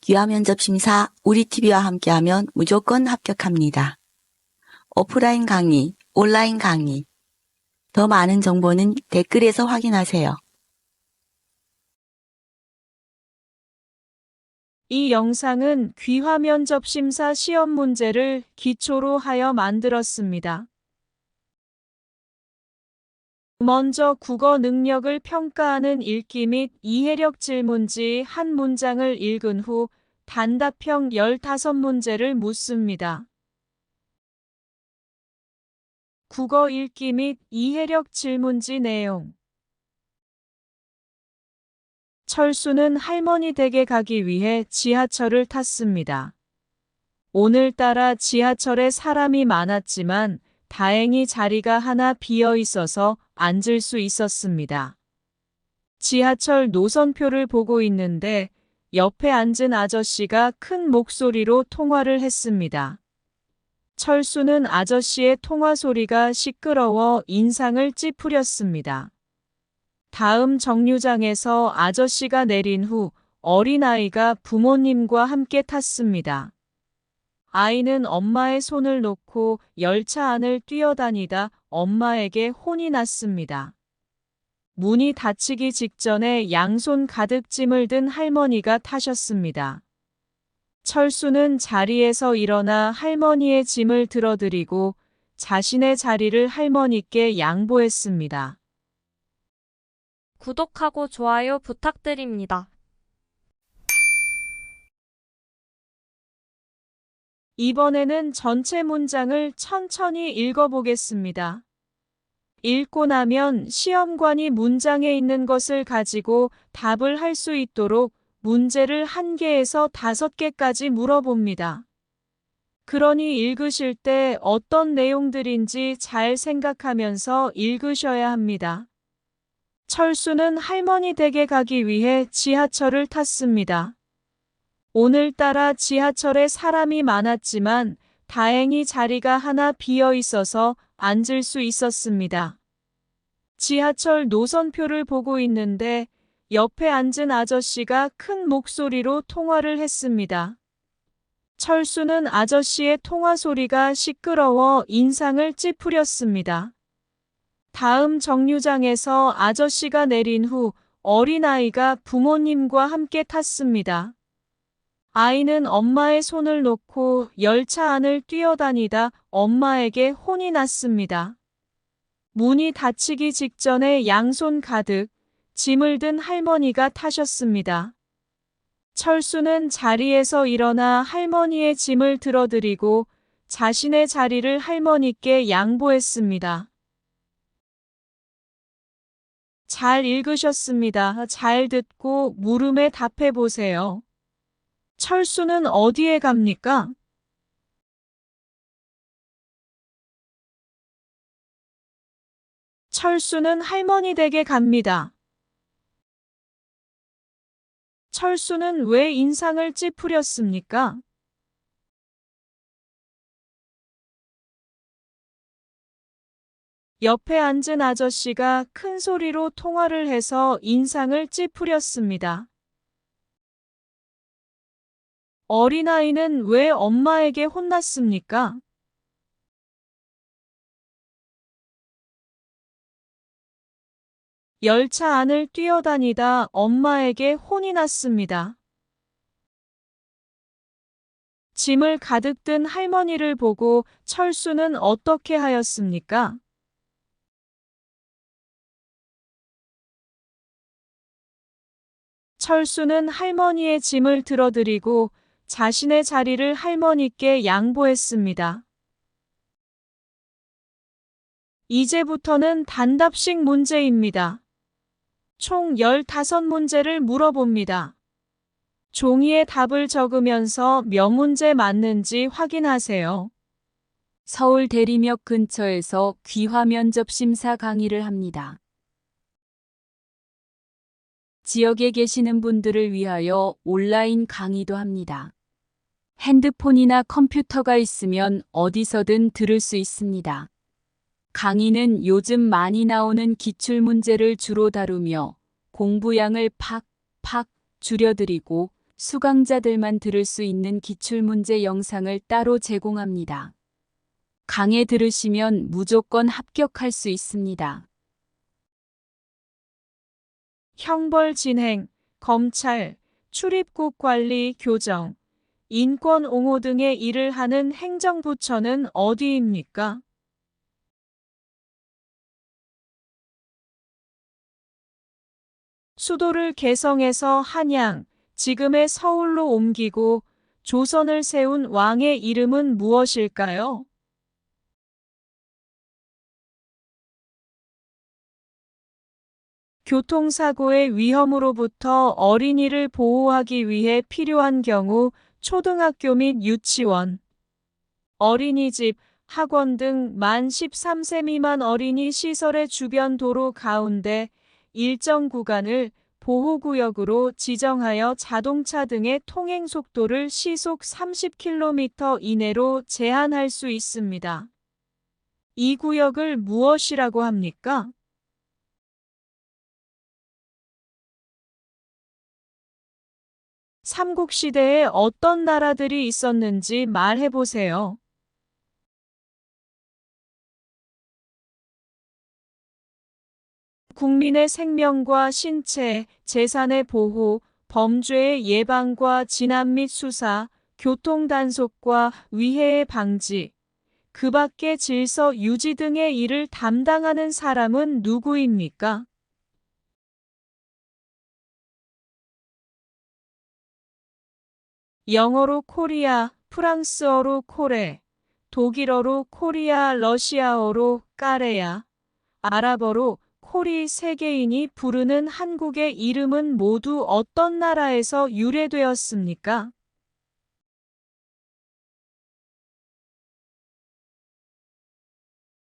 귀화 면접 심사 우리TV와 함께하면 무조건 합격합니다. 오프라인 강의, 온라인 강의. 더 많은 정보는 댓글에서 확인하세요. 이 영상은 귀화 면접 심사 시험 문제를 기초로 하여 만들었습니다. 먼저 국어 능력을 평가하는 읽기 및 이해력 질문지 한 문장을 읽은 후 단답형 15문제를 묻습니다. 국어 읽기 및 이해력 질문지 내용. 철수는 할머니 댁에 가기 위해 지하철을 탔습니다. 오늘따라 지하철에 사람이 많았지만 다행히 자리가 하나 비어 있어서 앉을 수 있었습니다. 지하철 노선표를 보고 있는데 옆에 앉은 아저씨가 큰 목소리로 통화를 했습니다. 철수는 아저씨의 통화 소리가 시끄러워 인상을 찌푸렸습니다. 다음 정류장에서 아저씨가 내린 후 어린아이가 부모님과 함께 탔습니다. 아이는 엄마의 손을 놓고 열차 안을 뛰어다니다 엄마에게 혼이 났습니다. 문이 닫히기 직전에 양손 가득 짐을 든 할머니가 타셨습니다. 철수는 자리에서 일어나 할머니의 짐을 들어드리고 자신의 자리를 할머니께 양보했습니다. 구독하고 좋아요 부탁드립니다. 이번에는 전체 문장을 천천히 읽어보겠습니다. 읽고 나면 시험관이 문장에 있는 것을 가지고 답을 할 수 있도록 문제를 1개에서 5개까지 물어봅니다. 그러니 읽으실 때 어떤 내용들인지 잘 생각하면서 읽으셔야 합니다. 철수는 할머니 댁에 가기 위해 지하철을 탔습니다. 오늘따라 지하철에 사람이 많았지만 다행히 자리가 하나 비어 있어서 앉을 수 있었습니다. 지하철 노선표를 보고 있는데 옆에 앉은 아저씨가 큰 목소리로 통화를 했습니다. 철수는 아저씨의 통화 소리가 시끄러워 인상을 찌푸렸습니다. 다음 정류장에서 아저씨가 내린 후 어린아이가 부모님과 함께 탔습니다. 아이는 엄마의 손을 놓고 열차 안을 뛰어다니다 엄마에게 혼이 났습니다. 문이 닫히기 직전에 양손 가득 짐을 든 할머니가 타셨습니다. 철수는 자리에서 일어나 할머니의 짐을 들어드리고 자신의 자리를 할머니께 양보했습니다. 잘 읽으셨습니다. 잘 듣고 물음에 답해 보세요. 철수는 어디에 갑니까? 철수는 할머니 댁에 갑니다. 철수는 왜 인상을 찌푸렸습니까? 옆에 앉은 아저씨가 큰 소리로 통화를 해서 인상을 찌푸렸습니다. 어린아이는 왜 엄마에게 혼났습니까? 열차 안을 뛰어다니다 엄마에게 혼이 났습니다. 짐을 가득 든 할머니를 보고 철수는 어떻게 하였습니까? 철수는 할머니의 짐을 들어드리고 자신의 자리를 할머니께 양보했습니다. 이제부터는 단답식 문제입니다. 총 15문제를 물어봅니다. 종이에 답을 적으면서 몇 문제 맞는지 확인하세요. 서울 대리역 근처에서 귀화 면접 심사 강의를 합니다. 지역에 계시는 분들을 위하여 온라인 강의도 합니다. 핸드폰이나 컴퓨터가 있으면 어디서든 들을 수 있습니다. 강의는 요즘 많이 나오는 기출문제를 주로 다루며 공부량을 팍팍 줄여드리고 수강자들만 들을 수 있는 기출문제 영상을 따로 제공합니다. 강의 들으시면 무조건 합격할 수 있습니다. 형벌 진행, 검찰, 출입국 관리 교정, 인권 옹호 등의 일을 하는 행정부처는 어디입니까? 수도를 개성에서 한양, 지금의 서울로 옮기고 조선을 세운 왕의 이름은 무엇일까요? 교통사고의 위험으로부터 어린이를 보호하기 위해 필요한 경우 초등학교 및 유치원, 어린이집, 학원 등 만 13세 미만 어린이 시설의 주변 도로 가운데 일정 구간을 보호구역으로 지정하여 자동차 등의 통행 속도를 시속 30km 이내로 제한할 수 있습니다. 이 구역을 무엇이라고 합니까? 삼국시대에 어떤 나라들이 있었는지 말해보세요. 국민의 생명과 신체, 재산의 보호, 범죄의 예방과 진압 및 수사, 교통 단속과 위해의 방지, 그 밖의 질서 유지 등의 일을 담당하는 사람은 누구입니까? 영어로 코리아, 프랑스어로 코레, 독일어로 코리아, 러시아어로 까레야, 아랍어로 코리 세계인이 부르는 한국의 이름은 모두 어떤 나라에서 유래되었습니까?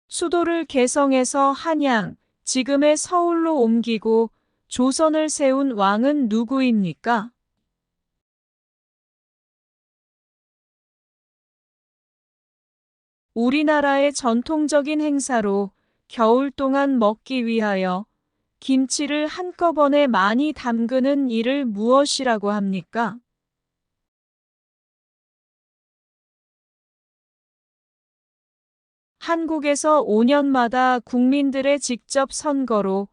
수도를 개성에서 한양, 지금의 서울로 옮기고 조선을 세운 왕은 누구입니까? 우리나라의 전통적인 행사로 겨울 동안 먹기 위하여 김치를 한꺼번에 많이 담그는 일을 무엇이라고 합니까? 한국에서 5년마다 국민들의 직접 선거로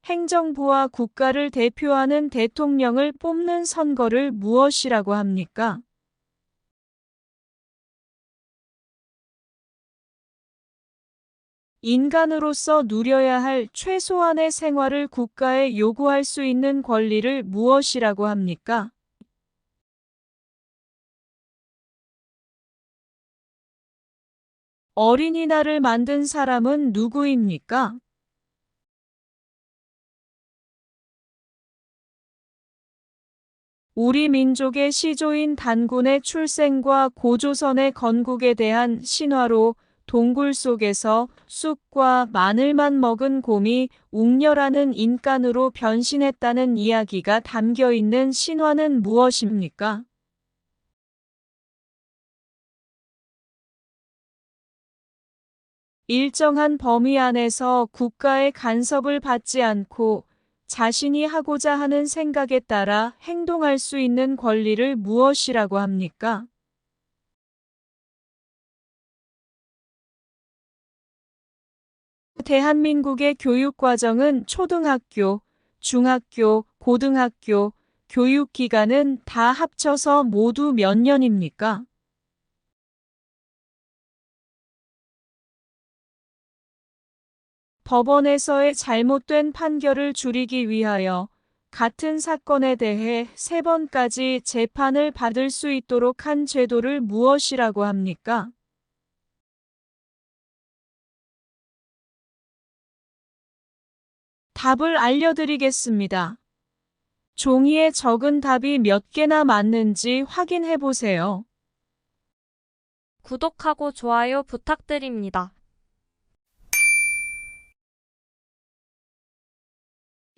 행정부와 국가를 대표하는 대통령을 뽑는 선거를 무엇이라고 합니까? 인간으로서 누려야 할 최소한의 생활을 국가에 요구할 수 있는 권리를 무엇이라고 합니까? 어린이날을 만든 사람은 누구입니까? 우리 민족의 시조인 단군의 출생과 고조선의 건국에 대한 신화로 동굴 속에서 쑥과 마늘만 먹은 곰이 웅녀라는 인간으로 변신했다는 이야기가 담겨 있는 신화는 무엇입니까? 일정한 범위 안에서 국가의 간섭을 받지 않고 자신이 하고자 하는 생각에 따라 행동할 수 있는 권리를 무엇이라고 합니까? 대한민국의 교육과정은 초등학교, 중학교, 고등학교, 교육기간은 다 합쳐서 모두 몇 년입니까? 법원에서의 잘못된 판결을 줄이기 위하여 같은 사건에 대해 3번까지 재판을 받을 수 있도록 한 제도를 무엇이라고 합니까? 답을 알려드리겠습니다. 종이에 적은 답이 몇 개나 맞는지 확인해 보세요. 구독하고 좋아요 부탁드립니다.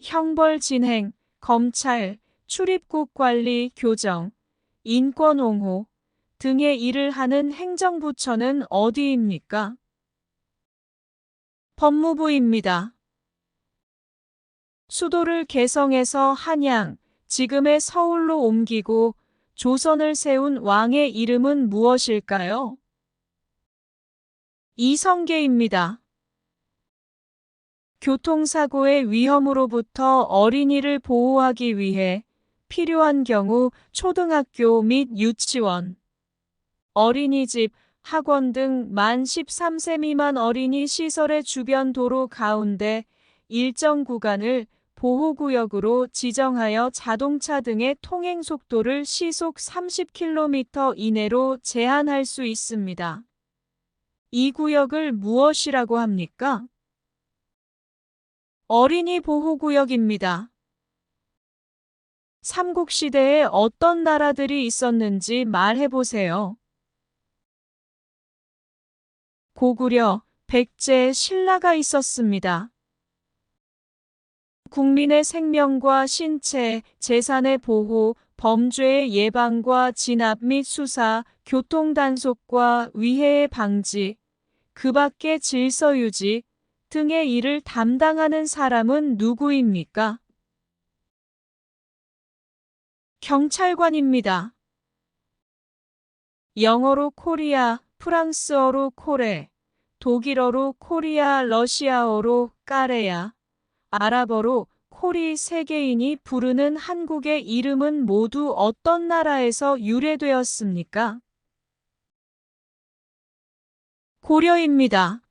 형벌 진행, 검찰, 출입국 관리 교정, 인권 옹호 등의 일을 하는 행정부처는 어디입니까? 법무부입니다. 수도를 개성에서 한양, 지금의 서울로 옮기고 조선을 세운 왕의 이름은 무엇일까요? 이성계입니다. 교통사고의 위험으로부터 어린이를 보호하기 위해 필요한 경우 초등학교 및 유치원, 어린이집, 학원 등 만 13세 미만 어린이 시설의 주변 도로 가운데 일정 구간을 보호구역으로 지정하여 자동차 등의 통행 속도를 시속 30km 이내로 제한할 수 있습니다. 이 구역을 무엇이라고 합니까? 어린이 보호구역입니다. 삼국시대에 어떤 나라들이 있었는지 말해보세요. 고구려, 백제, 신라가 있었습니다. 국민의 생명과 신체, 재산의 보호, 범죄의 예방과 진압 및 수사, 교통 단속과 위해의 방지, 그 밖의 질서 유지 등의 일을 담당하는 사람은 누구입니까? 경찰관입니다. 영어로 코리아, 프랑스어로 코레, 독일어로 코리아, 러시아어로 까레야, 아랍어로 코리 세계인이 부르는 한국의 이름은 모두 어떤 나라에서 유래되었습니까? 고려입니다.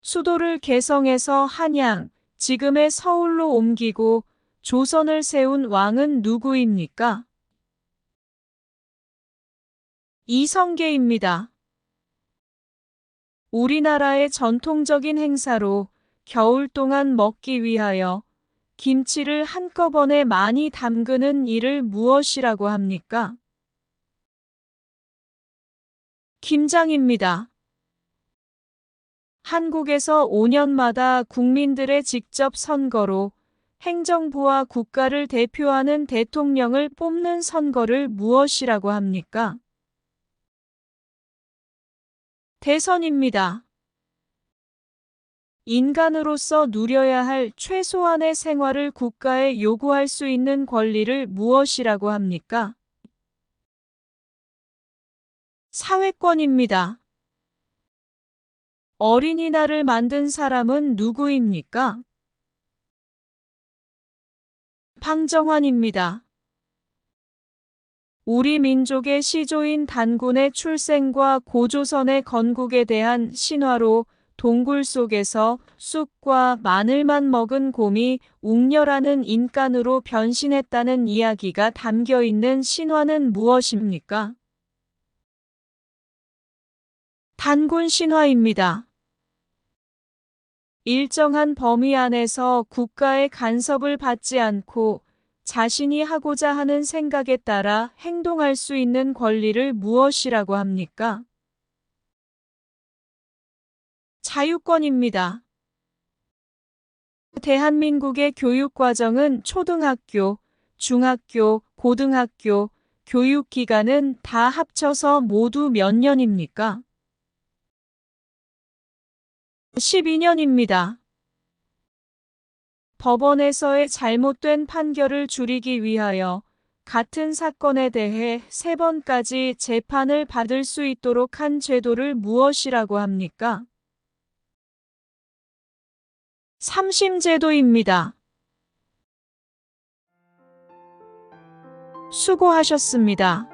수도를 개성에서 한양, 지금의 서울로 옮기고 조선을 세운 왕은 누구입니까? 이성계입니다. 우리나라의 전통적인 행사로 겨울 동안 먹기 위하여 김치를 한꺼번에 많이 담그는 일을 무엇이라고 합니까? 김장입니다. 한국에서 5년마다 국민들의 직접 선거로 행정부와 국가를 대표하는 대통령을 뽑는 선거를 무엇이라고 합니까? 대선입니다. 인간으로서 누려야 할 최소한의 생활을 국가에 요구할 수 있는 권리를 무엇이라고 합니까? 사회권입니다. 어린이날을 만든 사람은 누구입니까? 방정환입니다. 우리 민족의 시조인 단군의 출생과 고조선의 건국에 대한 신화로 동굴 속에서 쑥과 마늘만 먹은 곰이 웅녀라는 인간으로 변신했다는 이야기가 담겨 있는 신화는 무엇입니까? 단군 신화입니다. 일정한 범위 안에서 국가의 간섭을 받지 않고 자신이 하고자 하는 생각에 따라 행동할 수 있는 권리를 무엇이라고 합니까? 자유권입니다. 대한민국의 교육과정은 초등학교, 중학교, 고등학교, 교육기간은 다 합쳐서 모두 몇 년입니까? 12년입니다. 법원에서의 잘못된 판결을 줄이기 위하여 같은 사건에 대해 3번까지 재판을 받을 수 있도록 한 제도를 무엇이라고 합니까? 삼심제도입니다. 수고하셨습니다.